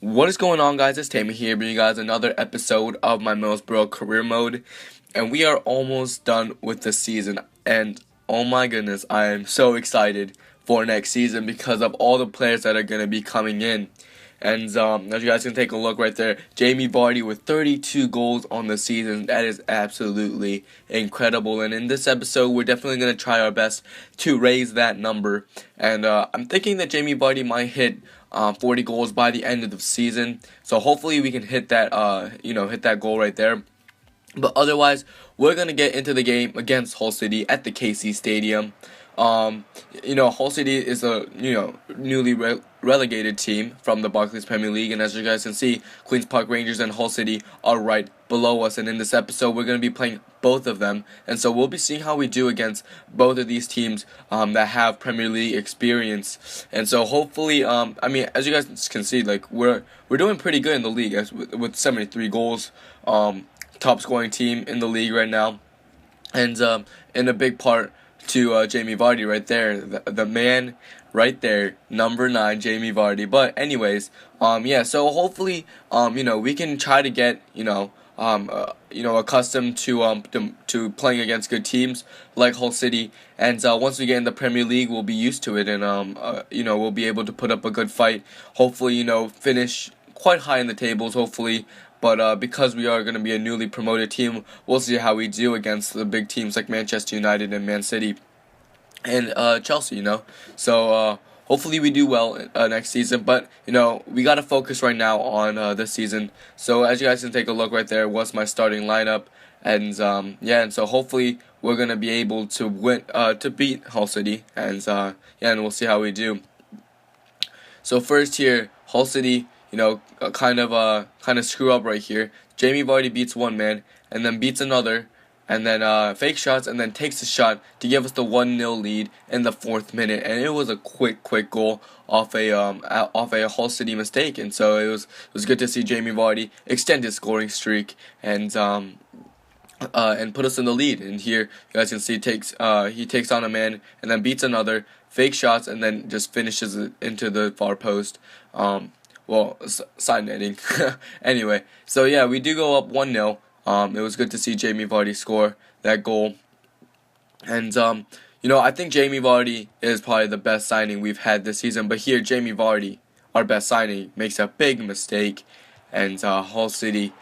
What is going on, guys? It's Tammy here, bringing you guys another episode of my Middlesbrough career mode. And we are almost done with the season. And oh my goodness, I am so excited for next season because of all the players that are going to be coming in. And as you guys can take a look right there, Jamie Vardy with 32 goals on the season. That is absolutely incredible. And in this episode, we're definitely going to try our best to raise that number. And I'm thinking that Jamie Vardy might hit 40 goals by the end of the season. So hopefully we can hit that, hit that goal right there. But otherwise, we're going to get into the game against Hull City at the KC Stadium. Hull City is a, newly relegated team from the Barclays Premier League. And as you guys can see, Queen's Park Rangers and Hull City are right below us. And in this episode, we're going to be playing both of them. And so we'll be seeing how we do against both of these teams that have Premier League experience. And so hopefully, as you guys can see, like we're doing pretty good in the league with 73 goals. Top scoring team in the league right now. And in a big part to Jamie Vardy right there, the man right there, number 9, Jamie Vardy. But anyways, so hopefully, we can try to get, accustomed to playing against good teams like Hull City. And once we get in the Premier League, we'll be used to it, and we'll be able to put up a good fight. Hopefully, finish quite high in the tables. Hopefully. But because we are going to be a newly promoted team, we'll see how we do against the big teams like Manchester United and Man City and Chelsea, So hopefully we do well next season. But, we got to focus right now on this season. So as you guys can take a look right there, was my starting lineup. And, and so hopefully we're going to be able to win, to beat Hull City. And, and we'll see how we do. So first here, Hull City, kind of screw up right here. Jamie Vardy beats one man, and then beats another, and then fake shots, and then takes a shot to give us the 1-0 lead in the 4th minute. And it was a quick goal off a Hull City mistake. And so it was good to see Jamie Vardy extend his scoring streak and put us in the lead. And here you guys can see he takes on a man and then beats another, fake shots, and then just finishes it into the far post. Side netting. Anyway, so yeah, we do go up 1-0. It was good to see Jamie Vardy score that goal. And, I think Jamie Vardy is probably the best signing we've had this season. But here, Jamie Vardy, our best signing, makes a big mistake. And Hull City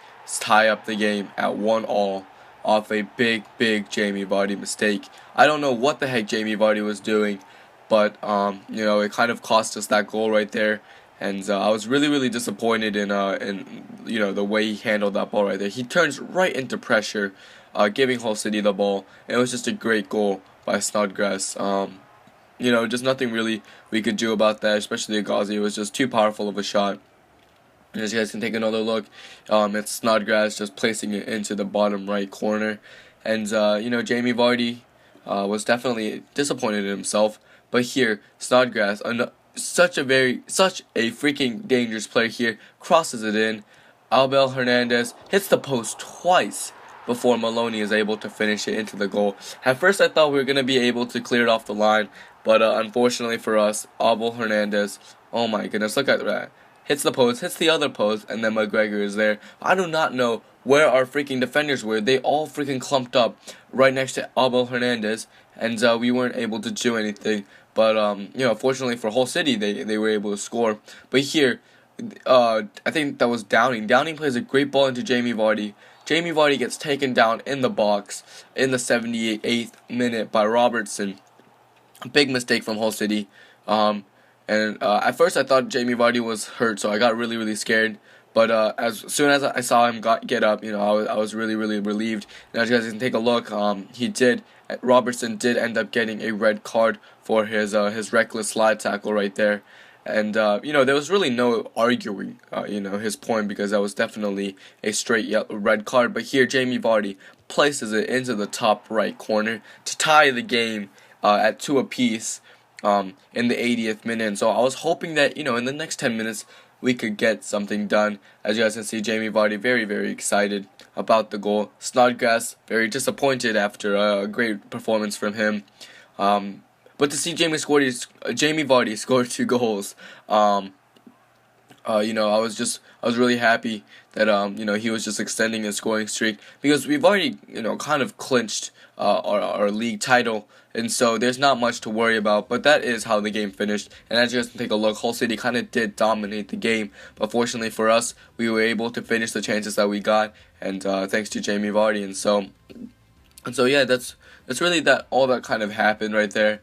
tie up the game at 1-1 off a big Jamie Vardy mistake. I don't know what the heck Jamie Vardy was doing. But, it kind of cost us that goal right there. And I was really disappointed in the way he handled that ball right there. He turns right into pressure, giving Hull City the ball. And it was just a great goal by Snodgrass. Just nothing really we could do about that, especially Agazi. It was just too powerful of a shot. And as you guys can take another look, it's Snodgrass just placing it into the bottom right corner. And, Jamie Vardy was definitely disappointed in himself. But here, Snodgrass, such a freaking dangerous player here, crosses it in. Abel Hernandez hits the post twice before Maloney is able to finish it into the goal. At first I thought we were going to be able to clear it off the line, but unfortunately for us, Abel Hernandez, oh my goodness, look at that. Hits the post, hits the other post, and then McGregor is there. I do not know where our freaking defenders were. They all freaking clumped up right next to Abel Hernandez, and we weren't able to do anything. But, fortunately for Hull City, they were able to score. But here, I think that was Downing. Downing plays a great ball into Jamie Vardy. Jamie Vardy gets taken down in the box in the 78th minute by Robertson. A big mistake from Hull City. At first I thought Jamie Vardy was hurt, so I got really scared. But as soon as I saw him get up, I was really relieved. And as you guys can take a look, Robertson did end up getting a red card for his reckless slide tackle right there. And, there was really no arguing, his point, because that was definitely a straight red card. But here, Jamie Vardy places it into the top right corner to tie the game at 2 apiece in the 80th minute. And so I was hoping that, in the next 10 minutes, we could get something done. As you guys can see, Jamie Vardy very excited about the goal. Snodgrass very disappointed after a great performance from him. But to see Jamie Vardy score 2 goals I was really happy that he was just extending his scoring streak because we've already kind of clinched our league title, and so there's not much to worry about. But that is how the game finished, and as you guys can take a look, Hull City kind of did dominate the game, but fortunately for us, we were able to finish the chances that we got, and thanks to Jamie Vardy, and so yeah, that's really that all that kind of happened right there.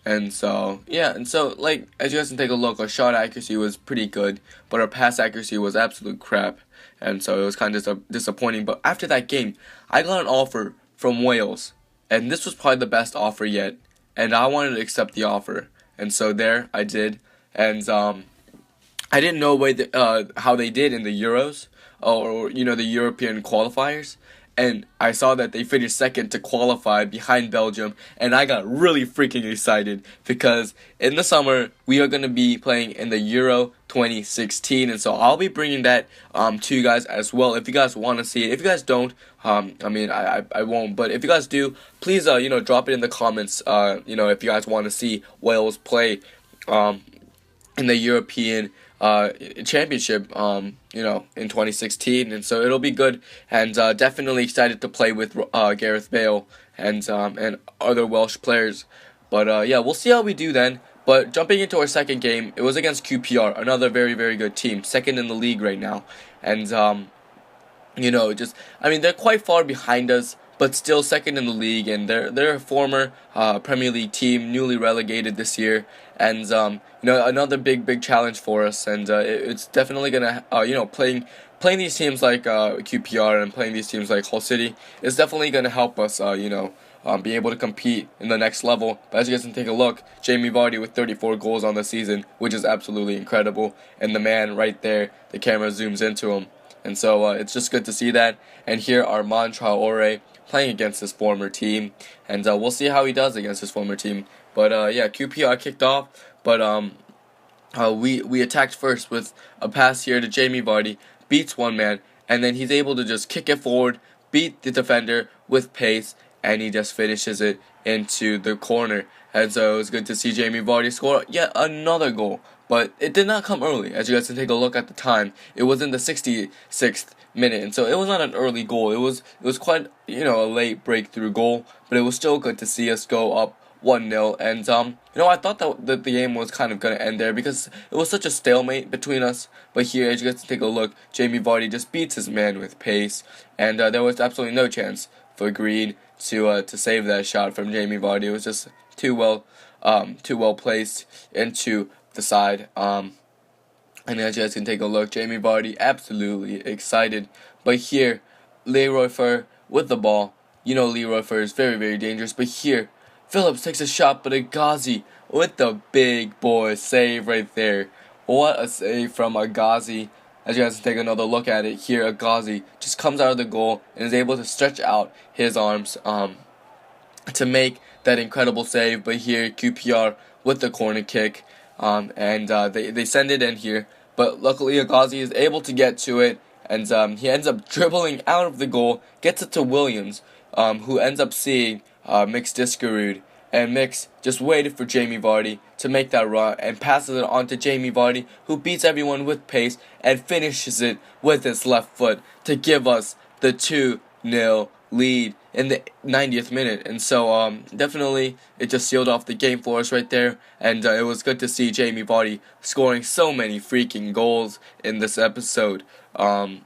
And so, yeah, and so, like, as you guys can take a look, our shot accuracy was pretty good, but our pass accuracy was absolute crap, and so it was kind of disappointing. But after that game, I got an offer from Wales, and this was probably the best offer yet, and I wanted to accept the offer, and so there, I did, and I didn't know how they did in the Euros, or the European qualifiers, and I saw that they finished second to qualify behind Belgium, and I got really freaking excited because in the summer we are going to be playing in the Euro 2016, and so I'll be bringing that to you guys as well if you guys want to see it. If you guys don't, I won't, but if you guys do, please drop it in the comments. If you guys want to see Wales play in the European championship, in 2016, and so it'll be good, and definitely excited to play with Gareth Bale and other Welsh players. But yeah, we'll see how we do then. But jumping into our second game, it was against QPR, another very, very good team, second in the league right now, and they're quite far behind us, but still second in the league, and they're a former Premier League team, newly relegated this year, and another big challenge for us, and it's definitely gonna playing these teams like QPR and playing these teams like Hull City is definitely gonna help us be able to compete in the next level. But as you guys can take a look, Jamie Vardy with 34 goals on the season, which is absolutely incredible, and the man right there, the camera zooms into him. And so it's just good to see that. And here are Traore playing against his former team, and we'll see how he does against his former team. But yeah, QPR kicked off, but we attacked first with a pass here to Jamie Vardy, beats one man, and then he's able to just kick it forward, beat the defender with pace, and he just finishes it into the corner. And so it was good to see Jamie Vardy score yet another goal. But it did not come early. As you guys can take a look at the time, it was in the 66th minute, and so it was not an early goal. It was quite a late breakthrough goal, but it was still good to see us go up 1-0. And I thought that the game was kind of gonna end there because it was such a stalemate between us. But here, as you guys can take a look, Jamie Vardy just beats his man with pace, and there was absolutely no chance for Green to save that shot from Jamie Vardy. It was just too well placed into the side. And as you guys can take a look, Jamie Vardy absolutely excited. But here, Leroy Fer with the ball. Leroy Fer is very, very dangerous. But here, Phillips takes a shot, but Agazi with the big boy save right there. What a save from Agazi. As you guys can take another look at it, here Agazi just comes out of the goal and is able to stretch out his arms to make that incredible save. But here, QPR with the corner kick. And they send it in here, but luckily Agazi is able to get to it, and he ends up dribbling out of the goal, gets it to Williams, who ends up seeing Mix Diskerud, and Mix just waited for Jamie Vardy to make that run and passes it on to Jamie Vardy, who beats everyone with pace and finishes it with his left foot to give us the 2-0 lead in the 90th minute. And so definitely it just sealed off the game for us right there, and it was good to see Jamie Vardy scoring so many freaking goals in this episode. And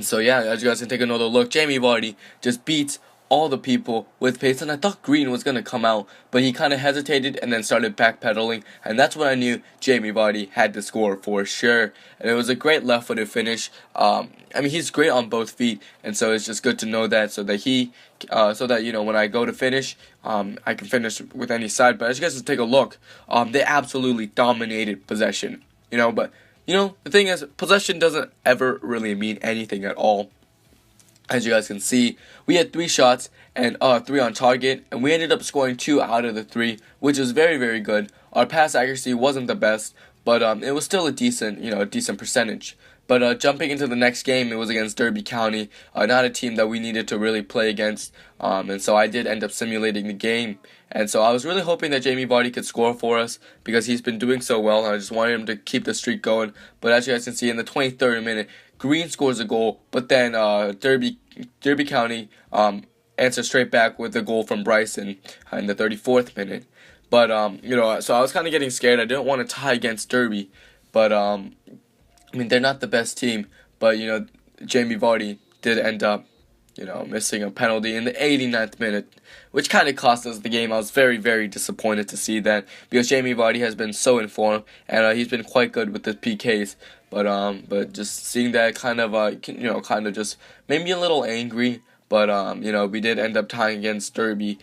so yeah, as you guys can take another look, Jamie Vardy just beats all the people with pace, and I thought Green was going to come out, but he kind of hesitated and then started backpedaling, and that's when I knew Jamie Vardy had to score for sure. And it was a great left-footed finish. He's great on both feet, and so it's just good to know that, so that when I go to finish, I can finish with any side. But as you guys can take a look, they absolutely dominated possession, but the thing is, possession doesn't ever really mean anything at all. As you guys can see, we had 3 shots and 3 on target, and we ended up scoring 2 out of the 3, which is very, very good. Our pass accuracy wasn't the best, but it was still a decent percentage. But jumping into the next game, it was against Derby County, not a team that we needed to really play against, and so I did end up simulating the game. And so I was really hoping that Jamie Vardy could score for us because he's been doing so well, and I just wanted him to keep the streak going. But as you guys can see, in the 23rd minute, Green scores a goal, but then Derby County answers straight back with a goal from Bryson in the 34th minute. But so I was kind of getting scared. I didn't want to tie against Derby, but I mean, they're not the best team, but, Jamie Vardy did end up, missing a penalty in the 89th minute, which kind of cost us the game. I was very, very disappointed to see that because Jamie Vardy has been so in form, and he's been quite good with the PKs. But just seeing that kind of just made me a little angry. But we did end up tying against Derby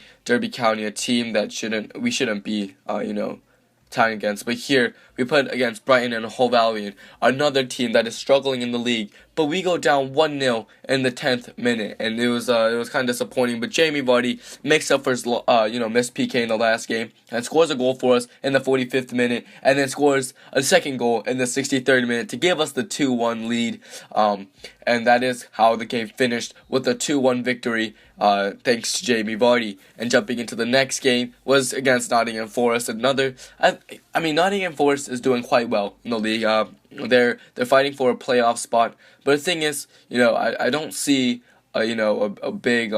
County, a team that we shouldn't be, tying against. But here we put against Brighton and Hull Valley, another team that is struggling in the league. But we go down 1-0 in the 10th minute, and it was kind of disappointing. But Jamie Vardy makes up for his missed PK in the last game and scores a goal for us in the 45th minute, and then scores a second goal in the 63rd minute to give us the 2-1 lead. And that is how the game finished, with a 2-1 victory, thanks to Jamie Vardy. And jumping into the next game was against Nottingham Forest. Nottingham Forest is doing quite well in the league. They're fighting for a playoff spot. But the thing is, I don't see a big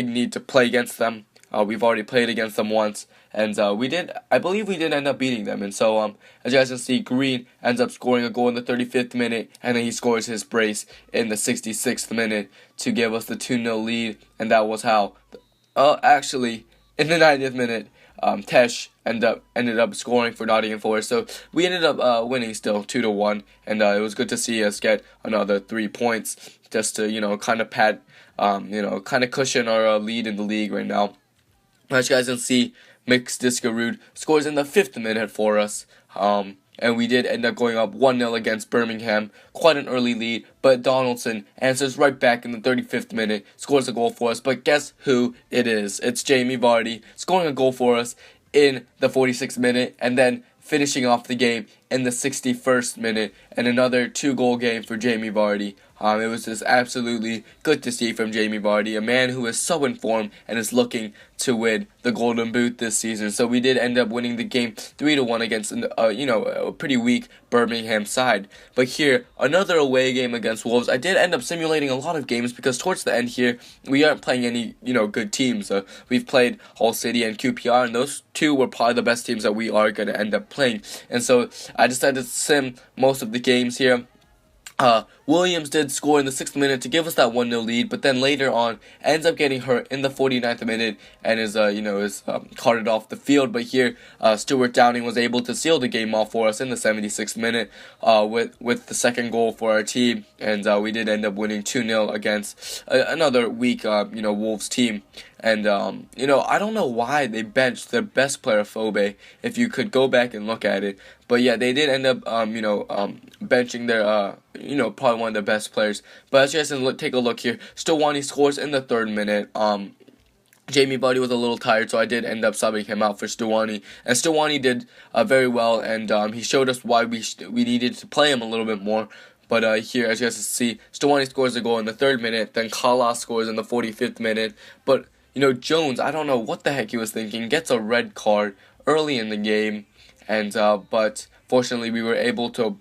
need to play against them. We've already played against them once, and I believe we did end up beating them. And so as you guys can see, Green ends up scoring a goal in the 35th minute, and then he scores his brace in the 66th minute to give us the 2-0 lead. And that was how actually in the 90th minute, Tesh ended up scoring for Nottingham Forest. So we ended up winning still 2-1, and it was good to see us get another 3 points just to kind of cushion our lead in the league right now. As you guys can see, Mix Discarud scores in the 5th minute for us. And we did end up going up 1-0 against Birmingham. Quite an early lead, but Donaldson answers right back in the 35th minute, scores a goal for us. But guess who it is? It's Jamie Vardy scoring a goal for us in the 46th minute, and then finishing off the game in the 61st minute, and another 2-goal game for Jamie Vardy. It was just absolutely good to see from Jamie Vardy, a man who is so in form and is looking to win the Golden Boot this season. So we did end up winning the game 3-1 against a pretty weak Birmingham side. But here, another away game against Wolves. I did end up simulating a lot of games because towards the end here, we aren't playing any good teams. We've played Hull City and QPR, and those two were probably the best teams that we are going to end up playing. And so I decided to sim most of the games here. Williams did score in the 6th minute to give us that 1-0 lead, but then later on ends up getting hurt in the 49th minute and is carted off the field. But here, Stuart Downing was able to seal the game off for us in the 76th minute with the second goal for our team, and we did end up winning 2-0 against another weak Wolves team. And I don't know why they benched their best player, Phobe, if you could go back and look at it. But yeah, they did end up benching their probably one of their best players. But as you guys can take a look here, Stawani scores in the 3rd minute. Jamie Vardy was a little tired, so I did end up subbing him out for Stawani. And Stawani did very well, and he showed us why we needed to play him a little bit more. But here, as you guys can see, Stawani scores a goal in the 3rd minute, then Kala scores in the 45th minute. But Jones, I don't know what the heck he was thinking, gets a red card early in the game, and but fortunately we were able to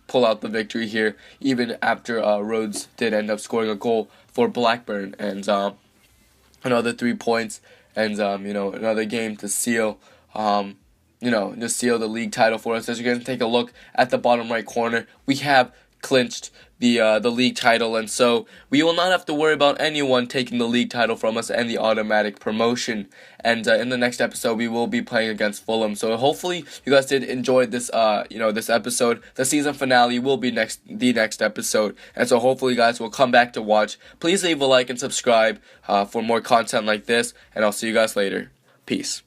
pull out the victory here, even after Rhodes did end up scoring a goal for Blackburn, and another 3 points, and another game to seal just seal the league title for us. As you guys take a look at the bottom right corner, we have clinched the league title, and so we will not have to worry about anyone taking the league title from us and the automatic promotion. And in the next episode, we will be playing against Fulham. So hopefully you guys did enjoy this this episode. The season finale will be the next episode, and so hopefully you guys will come back to watch. Please leave a like and subscribe for more content like this, and I'll see you guys later. Peace.